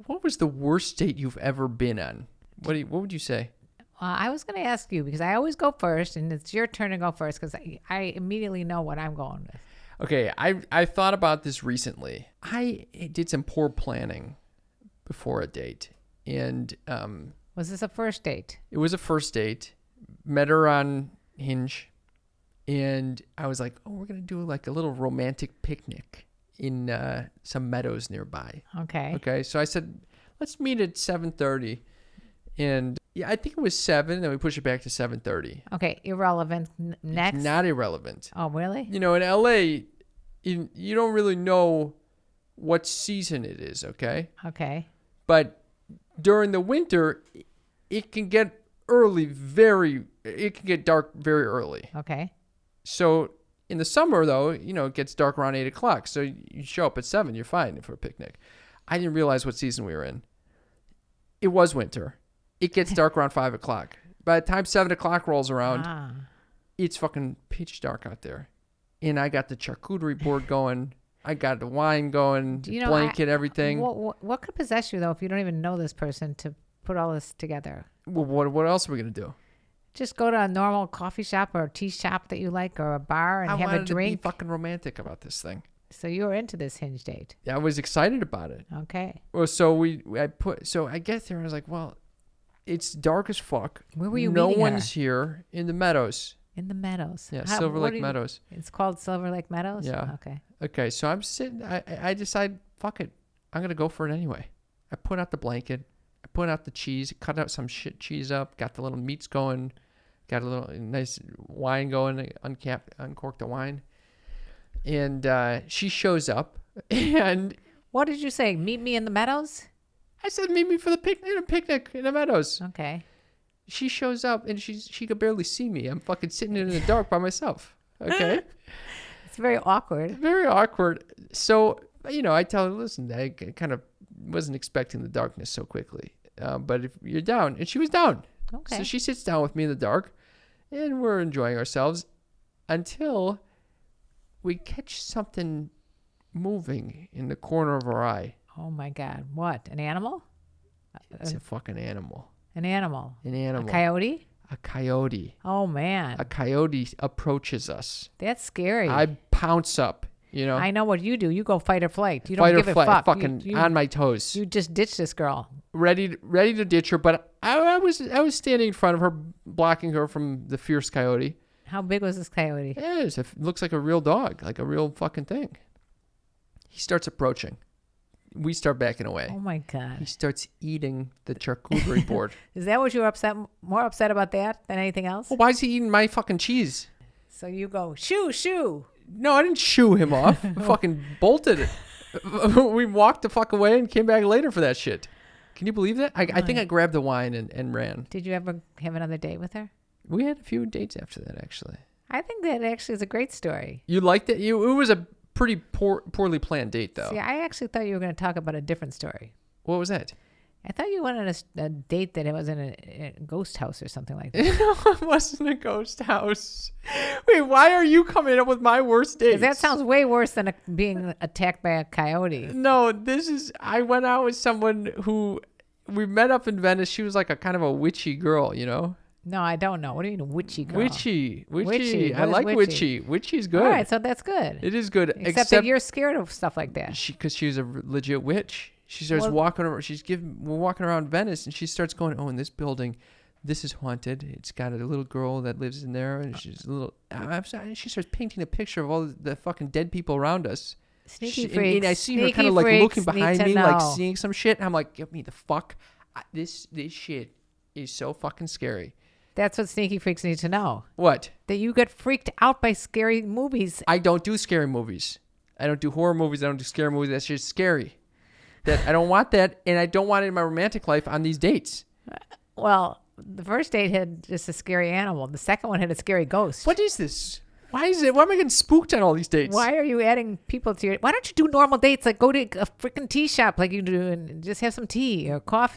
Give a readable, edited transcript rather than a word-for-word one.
What was the worst date you've ever been on? What would you say? I was going to ask you because I always go first, and it's your turn to go first because I immediately know what I'm going with. Okay, I thought about this recently. I did some poor planning before a date, and was this a first date? It was a first date. Met her on Hinge, and I was like, "Oh, we're gonna do like a little romantic picnic in some meadows nearby." Okay. So I said, "Let's meet at 7:30," and yeah, I think it was 7. Then we push it back to 7:30. Okay, irrelevant. Next. It's not irrelevant. Oh, really? You know, in LA, you don't really know what season it is. Okay. But during the winter, it can get it can get dark very early. Okay. So in the summer, though, it gets dark around 8 o'clock. So you show up at 7, you're fine for a picnic. I didn't realize what season we were in. It was winter. It gets dark around 5 o'clock. By the time 7 o'clock rolls around, it's fucking pitch dark out there. And I got the charcuterie board going. I got the wine going, blanket, everything. What could possess you, though, if you don't even know this person to put all this together? Well, what else are we going to do? Just go to a normal coffee shop or a tea shop that you like or a bar and have a drink. I wanted to be fucking romantic about this thing. So you were into this Hinge date. Yeah, I was excited about it. Okay. Well, so I get there and I was like, well, it's dark as fuck. Where were you No meeting her? one's here in the meadows. In the meadows. Yeah, Silver Lake Meadows. It's called Silver Lake Meadows? Yeah. Okay. So I'm sitting. I decide, fuck it. I'm going to go for it anyway. I put out the blanket. I put out the cheese. Cut out some shit cheese up. Got the little meats going. Got a little nice wine going. Uncorked the wine. And she shows up. And what did you say? Meet me in the meadows? I said, meet me for the picnic in the meadows. Okay. She shows up and she could barely see me. I'm fucking sitting in the dark by myself. Okay. It's very awkward. Very awkward. So, I tell her, listen, I kind of wasn't expecting the darkness so quickly. But if you're down, and she was down. Okay. So she sits down with me in the dark and we're enjoying ourselves until we catch something moving in the corner of our eye. Oh my God. What? An animal? It's a fucking animal. An animal. A coyote? A coyote. Oh, man. A coyote approaches us. That's scary. I pounce up, I know what you do. You go fight or flight. You don't give a fuck. Fucking you, on my toes. You just ditch this girl. Ready to ditch her, but I was standing in front of her, blocking her from the fierce coyote. How big was this coyote? It looks like a real dog, like a real fucking thing. He starts approaching. We start backing away. Oh my God. He starts eating the charcuterie board. Is that what you were more upset about that than anything else? Well, why is he eating my fucking cheese? So you go, shoo. No, I didn't shoo him off. I fucking bolted it. We walked the fuck away and came back later for that shit. Can you believe that? I think I grabbed the wine and ran. Did you ever have another date with her? We had a few dates after that, actually. I think that actually is a great story. You liked it? It was a pretty poorly planned date, though. See, I actually thought you were going to talk about a different story. What was that? I thought you went on a date that it was in a ghost house or something like that. No, it wasn't a ghost house. Wait, why are you coming up with my worst dates? That sounds way worse than being attacked by a coyote. No, I went out with someone who we met up in Venice. She was like a kind of a witchy girl, No, I don't know. What do you mean witchy girl? Witchy. Witchy. I like witchy. Witchy's good. All right, so that's good. It is good. Except that you're scared of stuff like that. Because she's a legit witch. She starts walking around. We're walking around Venice, and she starts going, "Oh, in this building, this is haunted. It's got a little girl that lives in there, and she's a little." She starts painting a picture of all the fucking dead people around us. Sneaky freaks. And I see her kind of like looking behind me, like seeing some shit. And I'm like, "Get me the fuck! This shit is so fucking scary." That's what sneaky freaks need to know. What? That you get freaked out by scary movies. I don't do scary movies. I don't do horror movies. I don't do scary movies. That's just scary. That I don't want that, and I don't want it in my romantic life on these dates. Well, the first date had just a scary animal. The second one had a scary ghost. What is this? Why am I getting spooked on all these dates? Why are you adding people to your... Why don't you do normal dates? Like go to a freaking tea shop like you do and just have some tea or coffee.